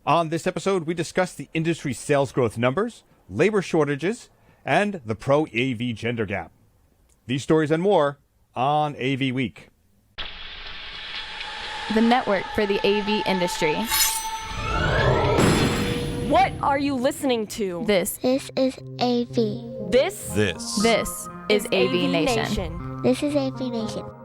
On this episode, we discuss the industry sales growth numbers, labor shortages, and the pro-AV gender gap. These stories and more on AV Week. The network for the AV industry. What are you listening to? This is AV. This is AVNation. This is AVNation.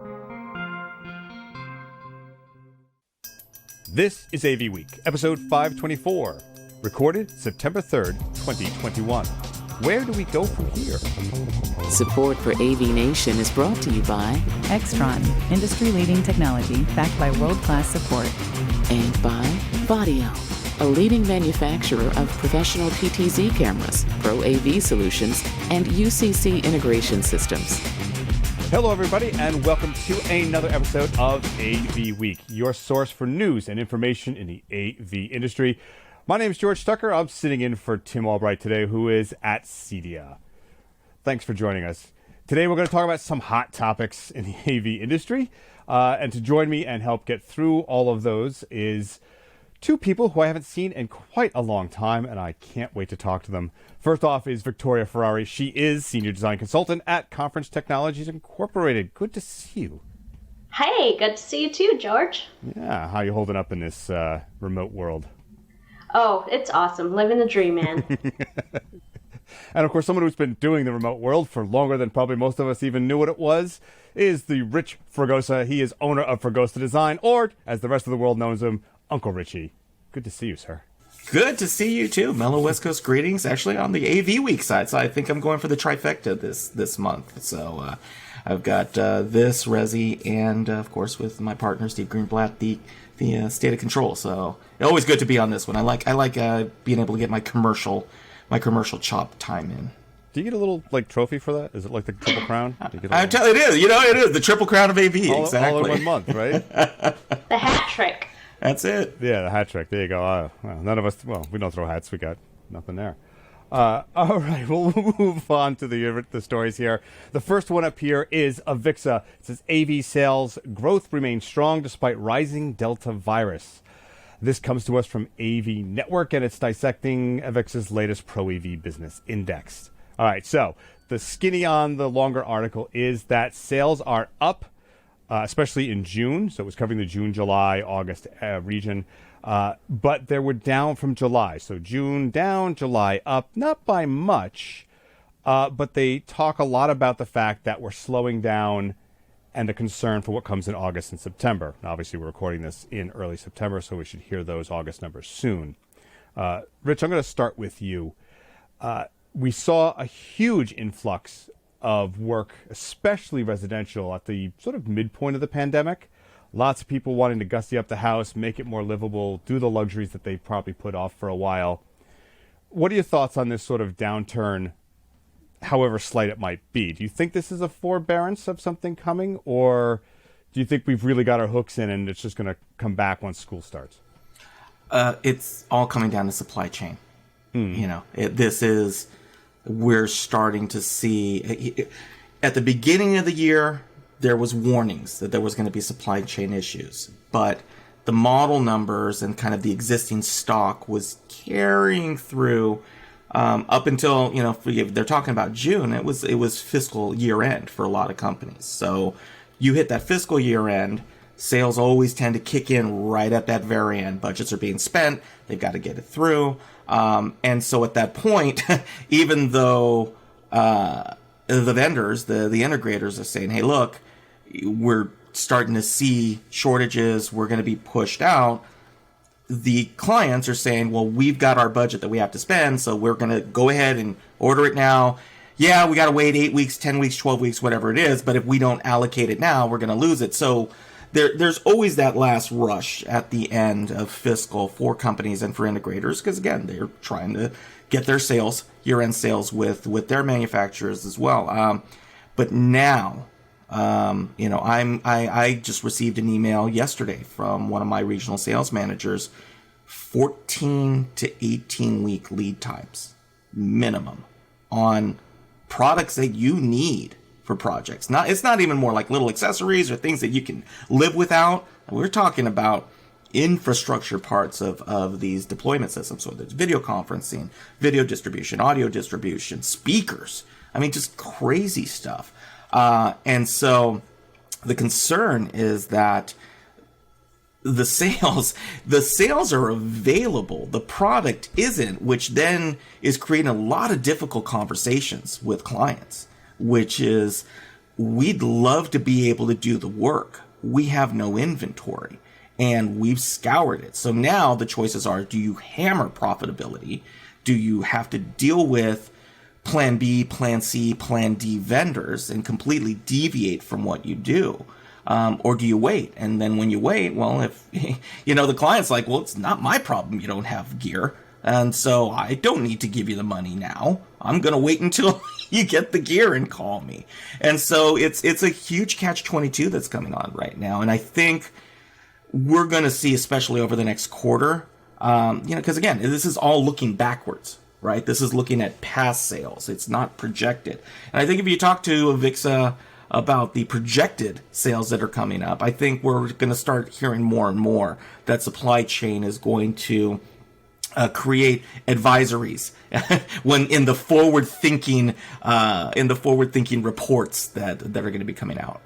This is AV Week, episode 524, recorded September 3rd, 2021. Where do we go from here? Support for AVNation is brought to you by Extron, industry-leading technology backed by world-class support. And by Vadio, a leading manufacturer of professional PTZ cameras, Pro AV solutions, and UCC integration systems. Hello, everybody, and welcome to another episode of AV Week, your source for news and information in the AV industry. My name is George Stucker. I'm sitting in for Tim Albright today, who is at CEDIA. Thanks for joining us. Today, we're going to talk about some hot topics in the AV industry. And to join me and help get through all of those is two people who I haven't seen in quite a long time, and I can't wait to talk to them. First off is Victoria Ferrari. She is Senior Design Consultant at Conference Technologies Incorporated. Good to see you. Hey, good to see you too, George. Yeah, how you holding up in this remote world? Oh, it's awesome. Living the dream, man. And of course, someone who's been doing the remote world for longer than probably most of us even knew what it was is the Rich Fregosa. He is owner of Fregosa Design, or as the rest of the world knows him, Uncle Richie. Good to see you, sir. Good to see you too. Mellow West Coast greetings. Actually, on the AV Week side, so I think I'm going for the trifecta this month. So I've got this Resi, and of course with my partner Steve Greenblatt, the State of Control. So always good to be on this one. I like being able to get my commercial chop time in. Do you get a little trophy for that? Is it like the Triple Crown? I tell it is. It is the Triple Crown of AV. Exactly. All in 1 month, right? The hat trick. That's it. Yeah, the hat trick. There you go. Well, none of us. Well, we don't throw hats. We got nothing there. All right, we'll move on to the stories here. The first one up here is AVIXA. It says AV sales growth remains strong despite rising Delta virus. This comes to us from AV Network, and it's dissecting AVIXA's latest Pro AV Business Index. All right, so the skinny on the longer article is that sales are up, especially in June. So it was covering the June, July, August region. But they were down from July. So June down, July up, not by much. But they talk a lot about the fact that we're slowing down and the concern for what comes in August and September. Now, obviously, we're recording this in early September, so we should hear those August numbers soon. Rich, I'm going to start with you. We saw a huge influx of work, especially residential, at the sort of midpoint of the pandemic. Lots of people wanting to gussy up the house, make it more livable, do the luxuries that they probably put off for a while. What are your thoughts on this sort of downturn, however slight it might be? Do you think this is a forbearance of something coming, or do you think we've really got our hooks in and it's just going to come back once school starts? It's all coming down to supply chain. We're starting to see, at the beginning of the year, there was warnings that there was going to be supply chain issues, but the model numbers and kind of the existing stock was carrying through up until, they're talking about June. It was fiscal year end for a lot of companies. So you hit that fiscal year end, sales always tend to kick in right at that very end. Budgets are being spent. They've got to get it through. And so at that point, even though the vendors, the integrators are saying, hey, look, we're starting to see shortages, we're going to be pushed out, the clients are saying, well, we've got our budget that we have to spend, so we're going to go ahead and order it now. Yeah, we got to wait 8 weeks, 10 weeks, 12 weeks, whatever it is, but if we don't allocate it now, we're going to lose it. So there's always that last rush at the end of fiscal for companies and for integrators, because again, they're trying to get their sales, year-end sales with their manufacturers as well. But now, I just received an email yesterday from one of my regional sales managers, 14 to 18 week lead times minimum on products that you need for projects. It's not even more like little accessories or things that you can live without. We're talking about infrastructure parts of these deployment systems. So there's video conferencing, video distribution, audio distribution, speakers. I mean, just crazy stuff. And so the concern is that the sales are available. The product isn't, which then is creating a lot of difficult conversations with clients, which is, we'd love to be able to do the work. We have no inventory and we've scoured it. So now the choices are, do you hammer profitability? Do you have to deal with plan B, plan C, plan D vendors and completely deviate from what you do? Or do you wait? And then when you wait, well, if, the client's like, well, it's not my problem you don't have gear. And so I don't need to give you the money now. I'm going to wait until you get the gear and call me. And so it's a huge catch-22 that's coming on right now. And I think we're going to see, especially over the next quarter, because again, this is all looking backwards, right? This is looking at past sales. It's not projected. And I think if you talk to AVWeek about the projected sales that are coming up, I think we're going to start hearing more and more that supply chain is going to create advisories when in the forward thinking reports that are going to be coming out.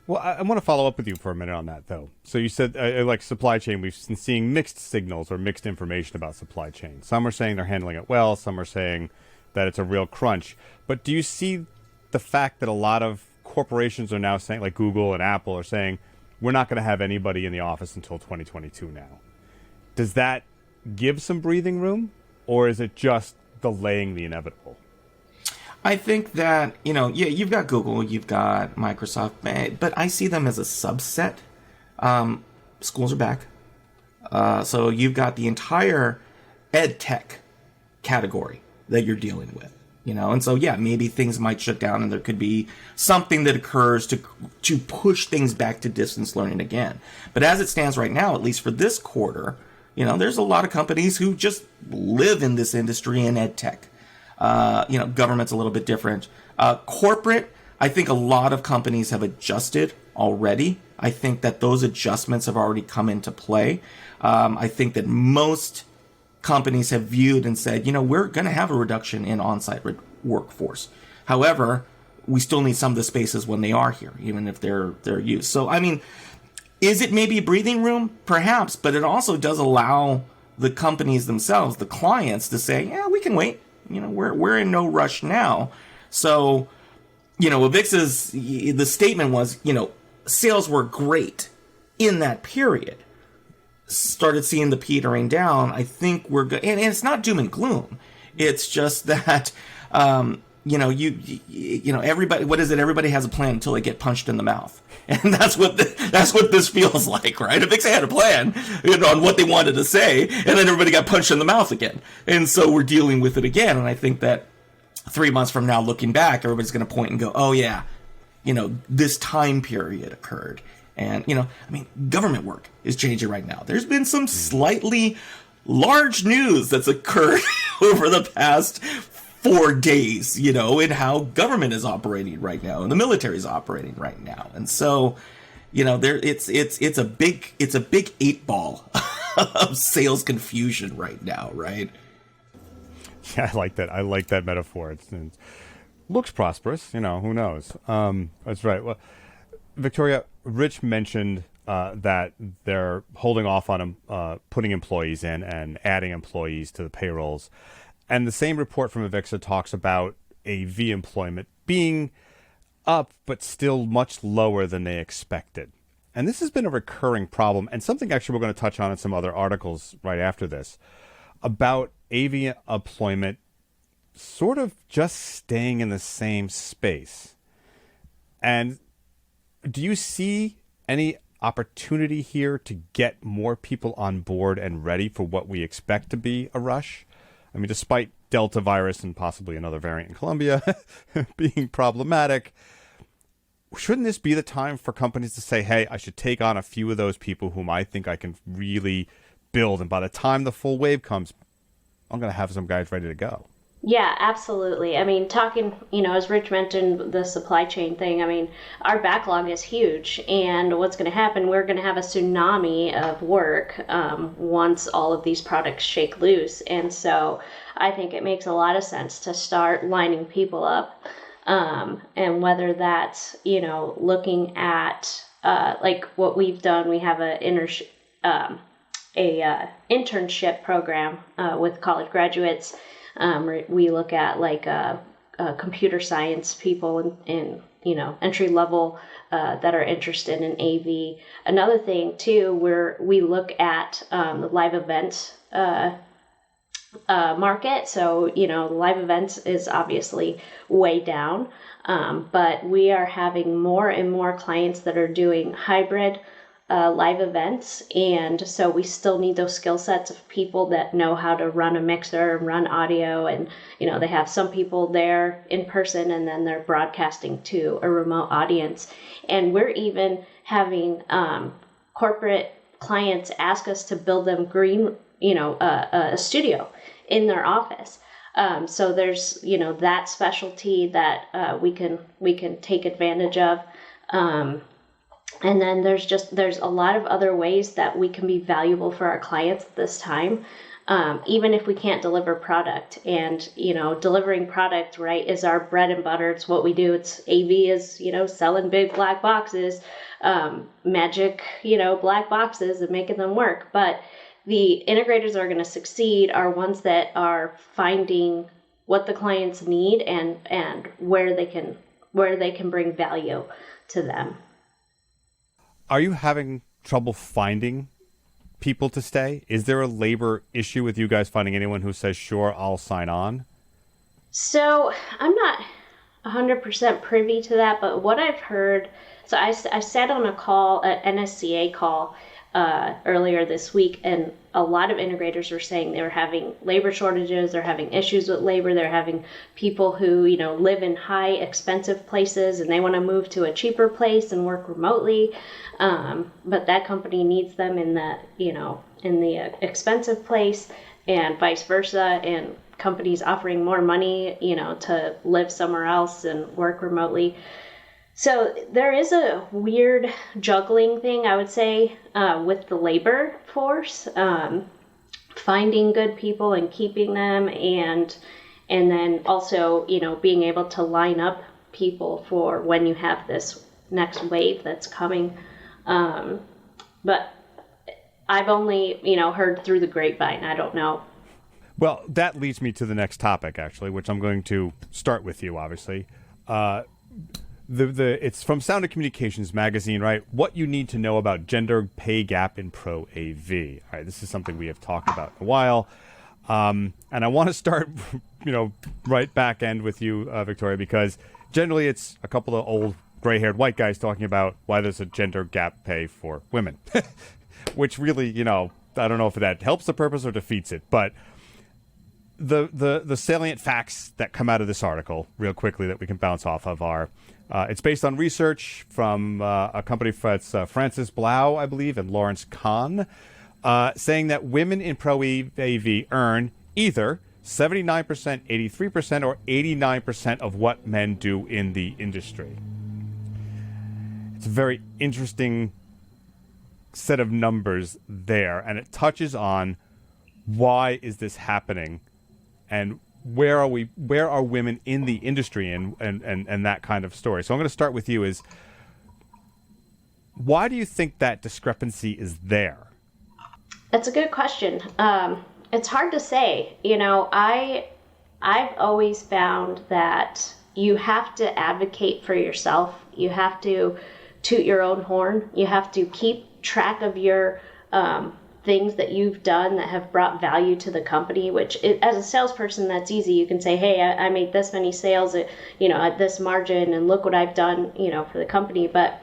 Well, I want to follow up with you for a minute on that, though. So you said, like supply chain, we've been seeing mixed signals or mixed information about supply chain. Some are saying they're handling it well. Some are saying that it's a real crunch. But do you see the fact that a lot of corporations are now saying, like Google and Apple are saying, we're not going to have anybody in the office until 2022 now? Does that give some breathing room, or is it just delaying the inevitable? I think that, you've got Google, you've got Microsoft, but I see them as a subset. Schools are back. So you've got the entire ed tech category that you're dealing with. And so, maybe things might shut down and there could be something that occurs to push things back to distance learning again. But as it stands right now, at least for this quarter, there's a lot of companies who just live in this industry in ed tech. Government's a little bit different. Corporate, I think a lot of companies have adjusted already. I think that those adjustments have already come into play. I think that most companies have viewed and said, we're going to have a reduction in on-site workforce. However, we still need some of the spaces when they are here, even if they're used. So, I mean, is it maybe breathing room? Perhaps, but it also does allow the companies themselves, the clients, to say, yeah, we can wait. We're in no rush now. So, AVWeek's, the statement was, sales were great in that period. Started seeing the petering down. I think we're good. And it's not doom and gloom. It's just that, everybody, what is it? Everybody has a plan until they get punched in the mouth. And that's what this feels like, right? AVWeek had a plan, on what they wanted to say, and then everybody got punched in the mouth again. And so we're dealing with it again. And I think that 3 months from now, looking back, everybody's going to point and go, oh yeah, this time period occurred. And, government work is changing right now. There's been some slightly large news that's occurred over the past 4 days, in how government is operating right now and the military is operating right now. And so, it's a big 8 ball of sales confusion right now, right? Yeah, I like that. I like that metaphor. It looks prosperous, who knows? That's right. Well, Victoria, Rich mentioned that they're holding off on putting employees in and adding employees to the payrolls. And the same report from AVWeek talks about AV employment being up, but still much lower than they expected. And this has been a recurring problem, and something actually we're going to touch on in some other articles right after this, about AV employment sort of just staying in the same space. And do you see any opportunity here to get more people on board and ready for what we expect to be a rush? I mean, despite Delta virus and possibly another variant in Colombia being problematic, shouldn't this be the time for companies to say, hey, I should take on a few of those people whom I think I can really build, and by the time the full wave comes, I'm going to have some guys ready to go? Yeah, absolutely. I mean, talking, as Rich mentioned, the supply chain thing, I mean, our backlog is huge. And what's going to happen, we're going to have a tsunami of work once all of these products shake loose. And so I think it makes a lot of sense to start lining people up. And whether that's, looking at like what we've done, we have a internship program with college graduates. We look at like computer science people and entry level that are interested in AV. Another thing too, where we look at the live events market. So live events is obviously way down, but we are having more and more clients that are doing hybrid live events, and so we still need those skill sets of people that know how to run a mixer and run audio, and they have some people there in person and then they're broadcasting to a remote audience. And we're even having corporate clients ask us to build them a studio in their office. So there's that specialty that we can take advantage of. And then there's a lot of other ways that we can be valuable for our clients at this time, even if we can't deliver product. And, delivering product, right, is our bread and butter. It's what we do. It's AV is, selling big black boxes, magic, black boxes and making them work. But the integrators that are going to succeed are ones that are finding what the clients need and where they can bring value to them. Are you having trouble finding people to stay? Is there a labor issue with you guys finding anyone who says, sure, I'll sign on? So I'm not 100% privy to that, but what I've heard, so I sat on a call, an NSCA call earlier this week, and a lot of integrators were saying they were having labor shortages, they're having issues with labor, they're having people who, live in high expensive places and they want to move to a cheaper place and work remotely. But that company needs them in the expensive place, and vice versa, and companies offering more money, to live somewhere else and work remotely. So there is a weird juggling thing, I would say, with the labor force, finding good people and keeping them, and then also, being able to line up people for when you have this next wave that's coming. But I've only, heard through the grapevine. I don't know. Well, that leads me to the next topic, actually, which I'm going to start with you, obviously. It's from Sound of Communications magazine, right? What you need to know about gender pay gap in pro AV. All right, this is something we have talked about in a while. And I want to start, right back end with you, Victoria, because generally it's a couple of old gray-haired white guys talking about why there's a gender gap pay for women, which really, I don't know if that helps the purpose or defeats it, but the salient facts that come out of this article real quickly that we can bounce off of are it's based on research from a company that's Francis Blau, I believe, and Lawrence Kahn, saying that women in pro AV earn either 79%, 83%, or 89% of what men do in the industry. It's a very interesting set of numbers there, and it touches on why is this happening and where are women in the industry and that kind of story. So I'm going to start with you is, why do you think that discrepancy is there? That's a good question. It's hard to say. I've always found that you have to advocate for yourself. You have to toot your own horn. You have to keep track of your things that you've done that have brought value to the company, which as a salesperson, that's easy. You can say, hey, I made this many sales at, at this margin, and look what I've done, for the company. But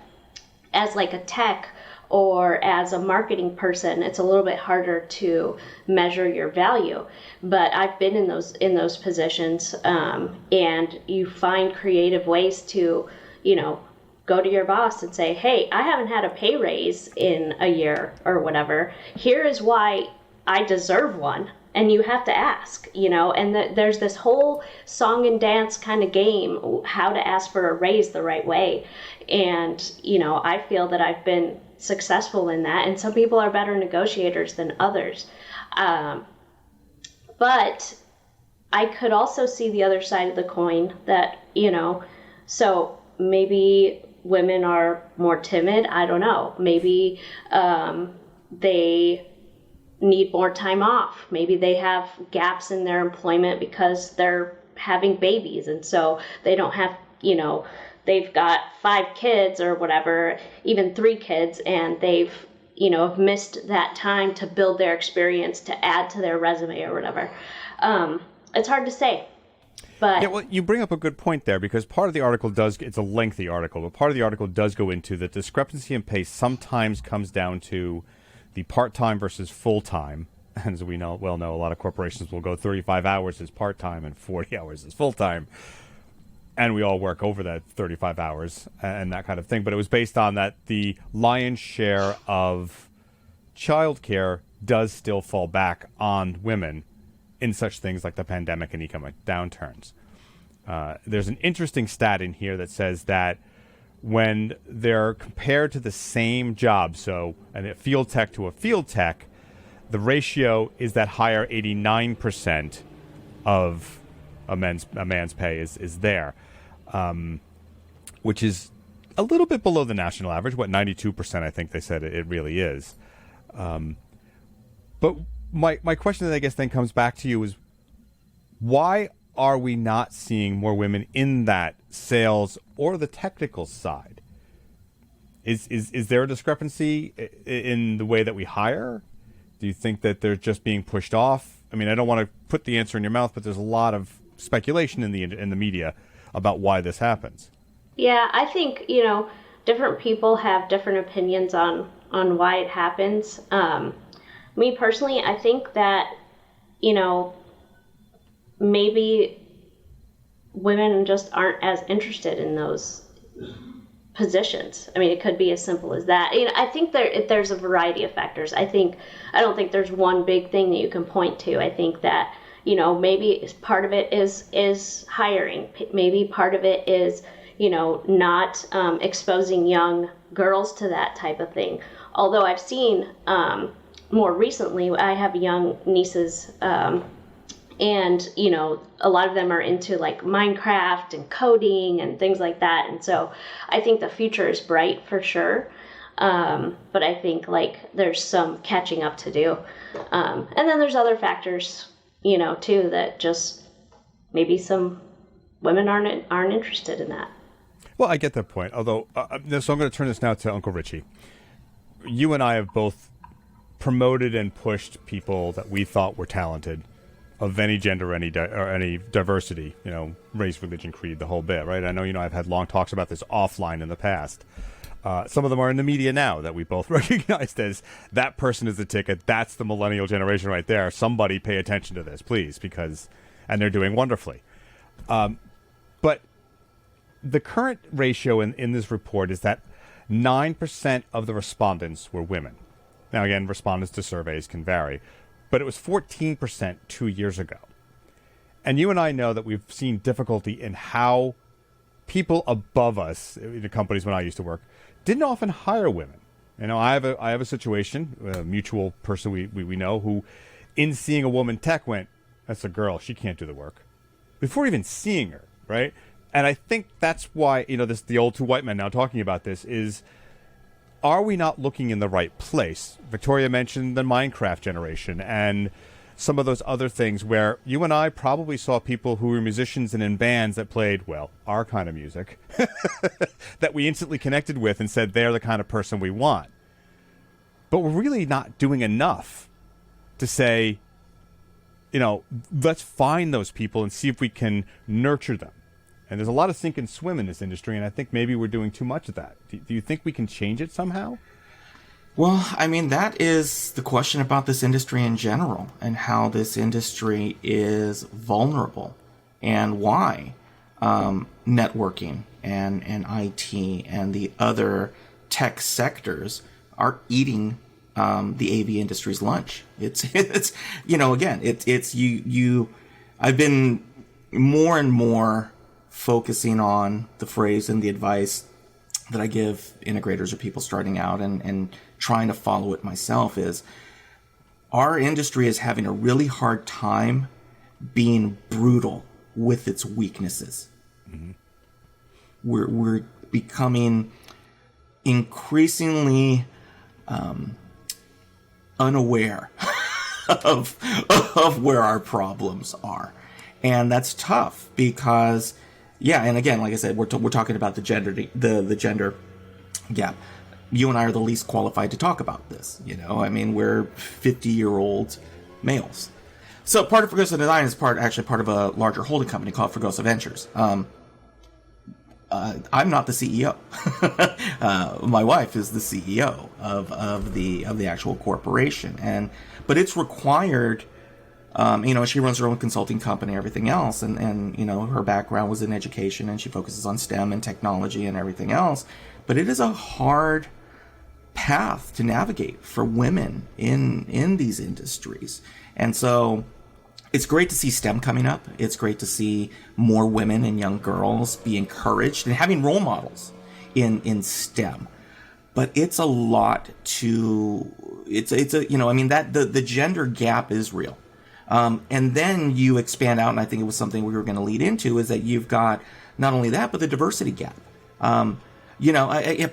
as like a tech or as a marketing person, it's a little bit harder to measure your value. But I've been in those positions, and you find creative ways to, go to your boss and say, hey, I haven't had a pay raise in a year or whatever. Here is why I deserve one. And you have to ask, and there's this whole song and dance kind of game, how to ask for a raise the right way. And, I feel that I've been successful in that. And some people are better negotiators than others. But I could also see the other side of the coin that, so maybe women are more timid. I don't know. Maybe they need more time off. Maybe they have gaps in their employment because they're having babies. And so they don't have, they've got 5 kids or whatever, even 3 kids, and they've, have missed that time to build their experience, to add to their resume or whatever. It's hard to say. But yeah, well, you bring up a good point there, because part of the article it's a lengthy article, but part of the article does go into the discrepancy in pay sometimes comes down to the part-time versus full-time. As we know, a lot of corporations will go 35 hours as part-time and 40 hours as full-time. And we all work over that 35 hours and that kind of thing. But it was based on that the lion's share of childcare does still fall back on women in such things like the pandemic and economic downturns. There's an interesting stat in here that says that when they're compared to the same job, so a field tech to a field tech, the ratio is that higher 89% of a man's pay is there, which is a little bit below the national average. 92% I think they said it really is. But my question that I guess then comes back to you is, why are we not seeing more women in that sales or the technical side? Is there a discrepancy in the way that we hire? Do you think that they're just being pushed off? I mean, I don't want to put the answer in your mouth, but there's a lot of speculation in the media about why this happens. yeah, I think, different people have different opinions on why it happens. Me personally, I think that, maybe women just aren't as interested in those positions. I mean, it could be as simple as that. I think there's a variety of factors. I don't think there's one big thing that you can point to. I think that, maybe part of it is hiring. Maybe part of it is, not exposing young girls to that type of thing. Although I've seen more recently, I have young nieces, and, a lot of them are into like Minecraft and coding and things like that. And so I think the future is bright for sure. But I think like there's some catching up to do. And then there's other factors, too, that just maybe some women aren't interested in that. Well, I get that point. Although, so I'm going to turn this now to Uncle Richie. You and I have both promoted and pushed people that we thought were talented, of any gender, or any diversity, race, religion, creed, the whole bit, right? I know, I've had long talks about this offline in the past. Some of them are in the media now that we both recognized as that person is the ticket. That's the millennial generation right there. Somebody pay attention to this, please, and they're doing wonderfully. But the current ratio in this report is that 9% of the respondents were women. Now, again, respondents to surveys can vary, but it was 14% 2 years ago. And you and I know that we've seen difficulty in how people above us, in the companies when I used to work, didn't often hire women. I have a situation, a mutual person we know, who, in seeing a woman tech, went, "That's a girl, she can't do the work," before even seeing her, right? And I think that's why, the old two white men now talking about this is, are we not looking in the right place? Victoria mentioned the Minecraft generation and some of those other things where you and I probably saw people who were musicians and in bands that played, well, our kind of music that we instantly connected with and said they're the kind of person we want. But we're really not doing enough to say, let's find those people and see if we can nurture them. And there's a lot of sink and swim in this industry, and I think maybe we're doing too much of that. Do you think we can change it somehow? Well, I mean, that is the question about this industry in general and how this industry is vulnerable and why networking and IT and the other tech sectors are eating the AV industry's lunch. It's you know, again, it's you. I've been more and more focusing on the phrase and the advice that I give integrators or people starting out and trying to follow it myself is our industry is having a really hard time being brutal with its weaknesses. Mm-hmm. We're becoming increasingly unaware of where our problems are, and that's tough because, yeah. And again, like I said, we're talking about the gender gap. You and I are the least qualified to talk about this. You know, I mean, we're 50-year-old males. So part of Fregosa Design is part of a larger holding company called Fregosa Ventures. I'm not the CEO. My wife is the CEO of the actual corporation, but it's required. She runs her own consulting company, everything else, and her background was in education, and she focuses on STEM and technology and everything else. But it is a hard path to navigate for women in these industries, and so. It's great to see STEM coming up. It's great to see more women and young girls be encouraged and having role models in STEM. But it's a lot the gender gap is real. And then you expand out, and I think it was something we were going to lead into, is that you've got not only that, but the diversity gap. A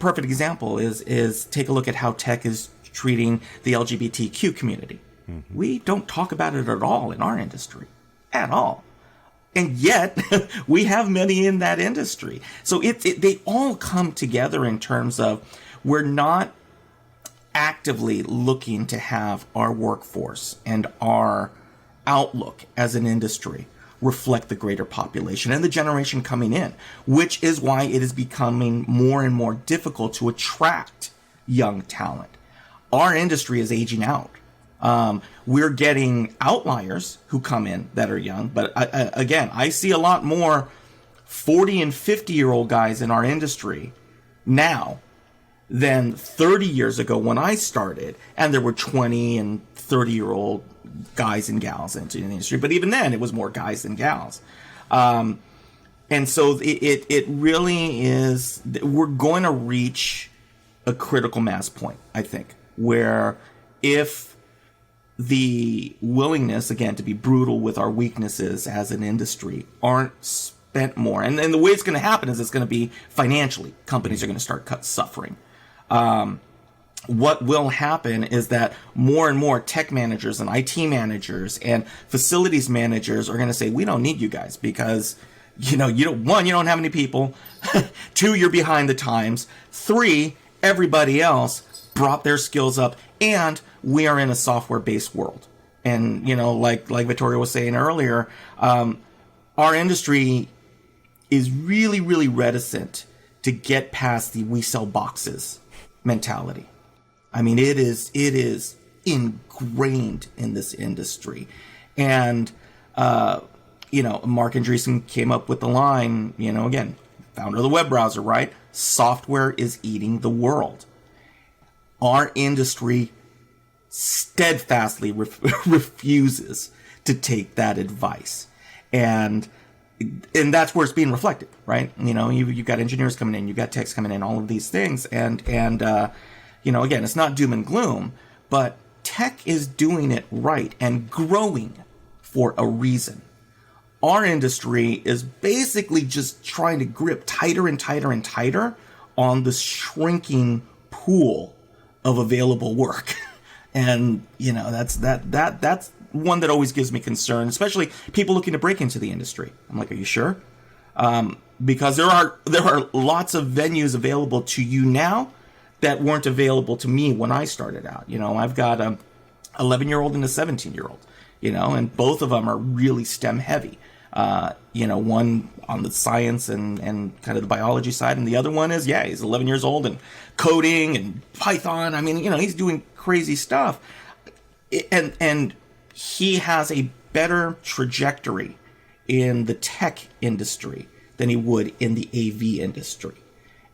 perfect example is take a look at how tech is treating the LGBTQ community. Mm-hmm. We don't talk about it at all in our industry, at all. And yet, we have many in that industry. So they all come together in terms of we're not actively looking to have our workforce and our outlook as an industry reflect the greater population and the generation coming in, which is why it is becoming more and more difficult to attract young talent. Our industry is aging out. We're getting outliers who come in that are young, but I see a lot more 40 and 50-year-old guys in our industry now than 30 years ago when I started, and there were 20 and 30-year-old guys and gals into the industry. But even then, it was more guys than gals. And so it really is, we're going to reach a critical mass point, I think, where if the willingness, again, to be brutal with our weaknesses as an industry aren't spent more. And the way it's going to happen is it's going to be financially. Companies are going to start suffering. What will happen is that more and more tech managers and IT managers and facilities managers are going to say, we don't need you guys because, you don't have any people. 2, you're behind the times. 3, everybody else brought their skills up, and we are in a software-based world. And, like Victoria was saying earlier, our industry is really, really reticent to get past the we sell boxes mentality. I mean, it is ingrained in this industry. And, Mark Andreessen came up with the line, again, founder of the web browser, right? Software is eating the world. Our industry steadfastly refuses to take that advice. And that's where it's being reflected, right? You've got engineers coming in, you've got techs coming in, all of these things. And again, it's not doom and gloom, but tech is doing it right and growing for a reason. Our industry is basically just trying to grip tighter and tighter and tighter on the shrinking pool of available work. And, that's one that always gives me concern, especially people looking to break into the industry. I'm like, are you sure? Because there are lots of venues available to you now that weren't available to me when I started out. I've got a 11-year-old and a 17-year-old, and both of them are really STEM heavy. One on the science and kind of the biology side, and the other one is, he's 11 years old and coding and Python. I mean, he's doing crazy stuff. And he has a better trajectory in the tech industry than he would in the AV industry.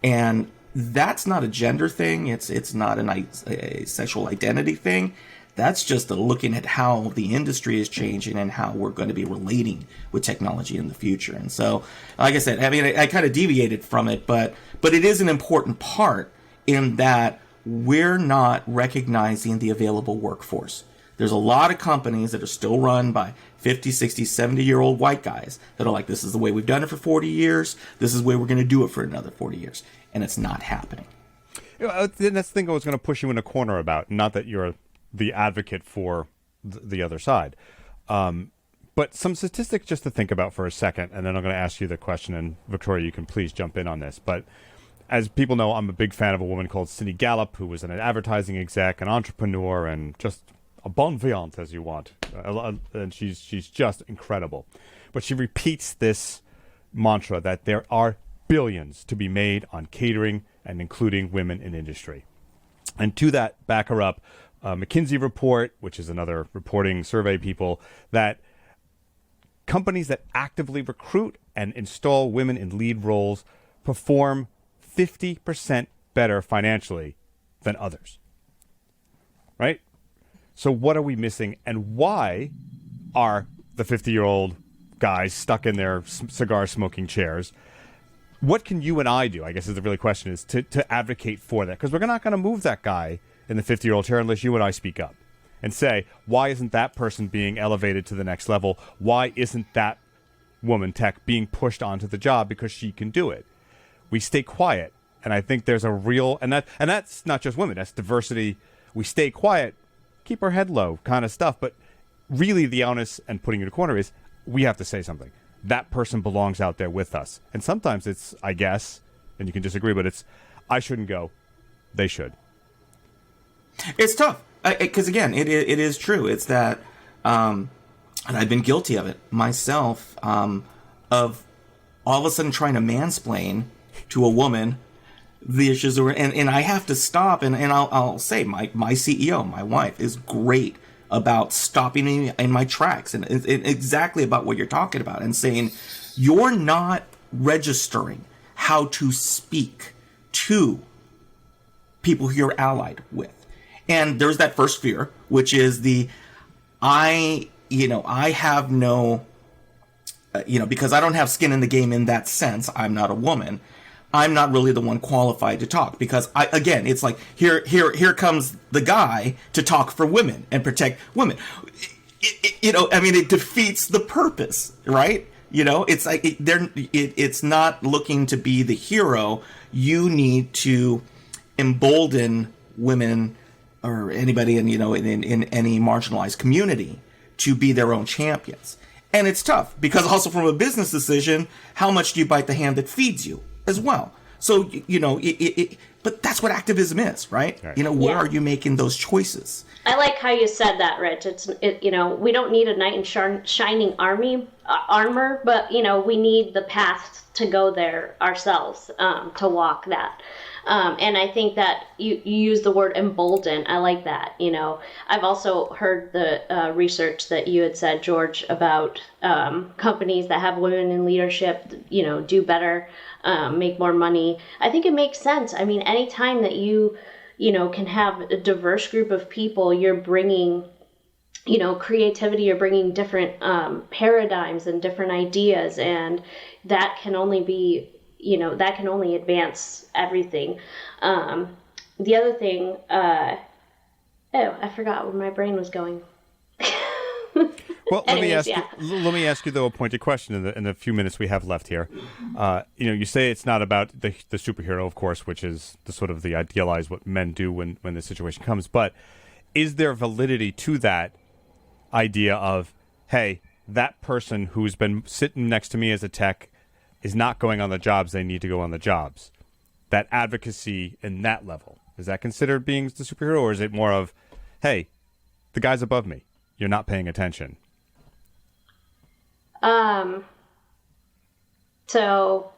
And that's not a gender thing. It's not a sexual identity thing. That's just looking at how the industry is changing and how we're going to be relating with technology in the future. And so, like I said, I mean, I kind of deviated from it, but it is an important part in that we're not recognizing the available workforce. There's a lot of companies that are still run by 50, 60, 70-year-old white guys that are like, this is the way we've done it for 40 years. This is the way we're going to do it for another 40 years. And it's not happening. That's the thing I was going to push you in a corner about. Not that you're the advocate for the other side. But some statistics just to think about for a second, and then I'm going to ask you the question, and Victoria, you can please jump in on this. But as people know, I'm a big fan of a woman called Cindy Gallup, who was an advertising exec, an entrepreneur, and just a bon vivant, as you want. And she's just incredible. But she repeats this mantra that there are billions to be made on catering and including women in industry. And to that, back her up, McKinsey report, which is another reporting survey people, that companies that actively recruit and install women in lead roles perform 50% better financially than others. Right? So what are we missing, and why are the 50-year-old guys stuck in their cigar-smoking chairs? What can you and I do, I guess is the real question, is to advocate for that? Because we're not going to move that guy in the 50-year-old chair unless you and I speak up and say, why isn't that person being elevated to the next level? Why isn't that woman tech being pushed onto the job because she can do it? We stay quiet, and I think there's a real, and that's not just women, that's diversity. We stay quiet, keep our head low kind of stuff, but really the onus and putting you in a corner is we have to say something. That person belongs out there with us. And sometimes it's, I guess, and you can disagree, but it's, I shouldn't go, they should. It's tough because again, it is true. It's that, and I've been guilty of it myself, of all of a sudden trying to mansplain to a woman the issues that and I have to stop. And I'll say my CEO, my wife, is great about stopping me in my tracks and exactly about what you're talking about and saying, you're not registering how to speak to people who you're allied with. And there's that first fear, which is I have no, because I don't have skin in the game in that sense. I'm not a woman. I'm not really the one qualified to talk because it's like here comes the guy to talk for women and protect women. It defeats the purpose, right? It's like it's not looking to be the hero. You need to embolden women or anybody in any marginalized community to be their own champions. And it's tough because also from a business decision, how much do you bite the hand that feeds you as well? So, but that's what activism is, right? Where are you making those choices? I like how you said that, Rich. We don't need a knight in shining armor, but, we need the path to go there ourselves, to walk that. And I think that you use the word embolden. I like that. I've also heard the research that you had said, George, about companies that have women in leadership, do better, make more money. I think it makes sense. I mean, anytime that you can have a diverse group of people, you're bringing, creativity, you're bringing different paradigms and different ideas, and that can only be, that can only advance everything. The other thing, I forgot where my brain was going. Well, let me ask you though a pointed question in the few minutes we have left here. You say it's not about the superhero, of course, which is the sort of the idealized what men do when the situation comes. But is there validity to that idea of, hey, that person who's been sitting next to me as a tech is not going on the jobs they need to go on the jobs? That advocacy in that level, is that considered being the superhero, or is it more of, hey, the guy's above me, you're not paying attention? So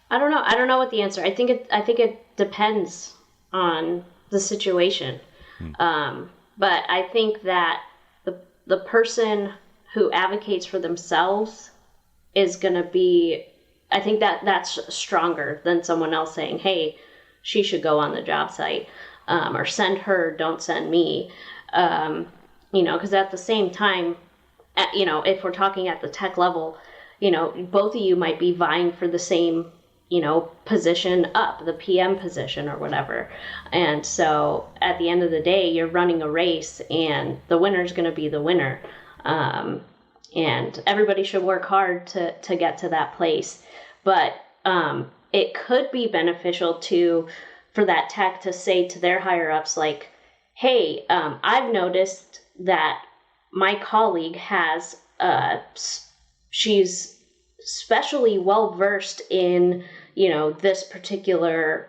I don't know. I don't know what the answer. I think it depends on the situation. But I think that the person who advocates for themselves is going to be, I think that's stronger than someone else saying, hey, she should go on the job site, or send her, don't send me. Because at the same time, if we're talking at the tech level, both of you might be vying for the same, position up, the PM position or whatever. And so at the end of the day, you're running a race and the winner's going to be the winner. And everybody should work hard to get to that place. But it could be beneficial for that tech to say to their higher ups, like, hey, I've noticed that my colleague has, she's especially well versed in, this particular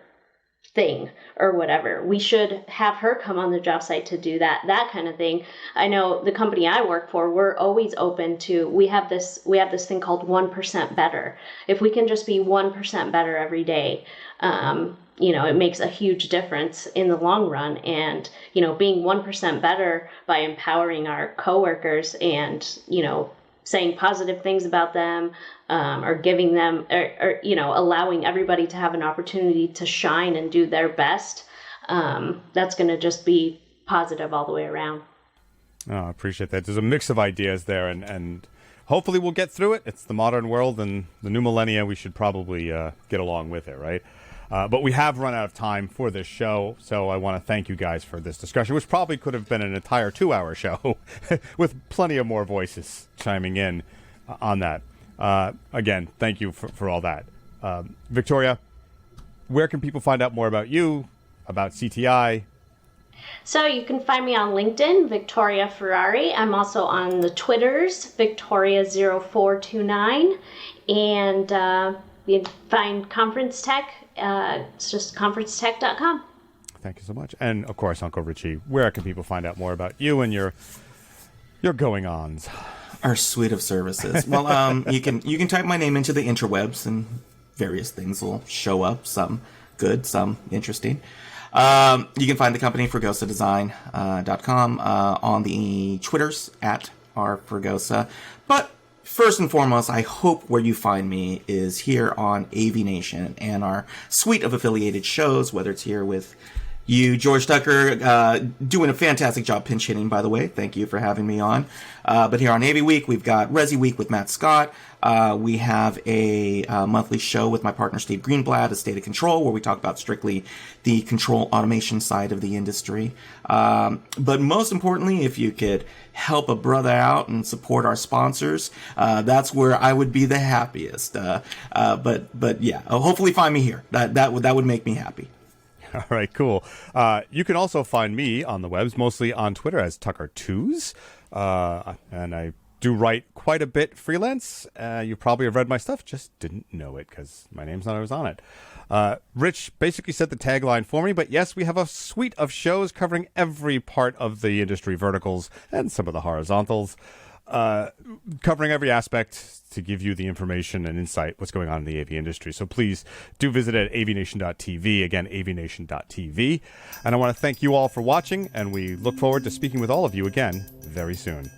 thing or whatever. We should have her come on the job site to do that kind of thing. I know the company I work for, we're always open to, we have this thing called 1% better. If we can just be 1% better every day, it makes a huge difference in the long run. And, being 1% better by empowering our coworkers and, saying positive things about them, or giving them, or allowing everybody to have an opportunity to shine and do their best. That's going to just be positive all the way around. Oh, I appreciate that. There's a mix of ideas there, and hopefully we'll get through it. It's the modern world and the new millennia. We should probably get along with it, right? But we have run out of time for this show, so I want to thank you guys for this discussion, which probably could have been an entire 2-hour show with plenty of more voices chiming in on that. Again, thank you for all that. Victoria, where can people find out more about you, about CTI? So you can find me on LinkedIn, Victoria Ferrari. I'm also on the Twitters, Victoria0429. And you can find Conference Tech. It's just conferencetech.com. Thank you so much. And, of course, Uncle Richie, where can people find out more about you and your going-ons? Our suite of services. Well, you can type my name into the interwebs and various things will show up. Some good, some interesting. You can find the company FregosaDesign.com on the Twitters at @rfregosa. But first and foremost, I hope where you find me is here on AVNation and our suite of affiliated shows, whether it's here with you, George Tucker, doing a fantastic job pinch hitting, by the way. Thank you for having me on. But here on AVWeek, we've got Resi Week with Matt Scott. We have a monthly show with my partner Steve Greenblatt, A State of Control, where we talk about strictly the control automation side of the industry. But most importantly, if you could help a brother out and support our sponsors, that's where I would be the happiest. But yeah, hopefully find me here. That would make me happy. All right, cool. You can also find me on the webs, mostly on Twitter as Tucker2s. And I do write quite a bit freelance. You probably have read my stuff, just didn't know it because my name's not always on it. Rich basically said the tagline for me, but yes, we have a suite of shows covering every part of the industry verticals and some of the horizontals, covering every aspect to give you the information and insight what's going on in the AV industry. So please do visit at avnation.tv. Again, avnation.tv. And I want to thank you all for watching, and we look forward to speaking with all of you again very soon.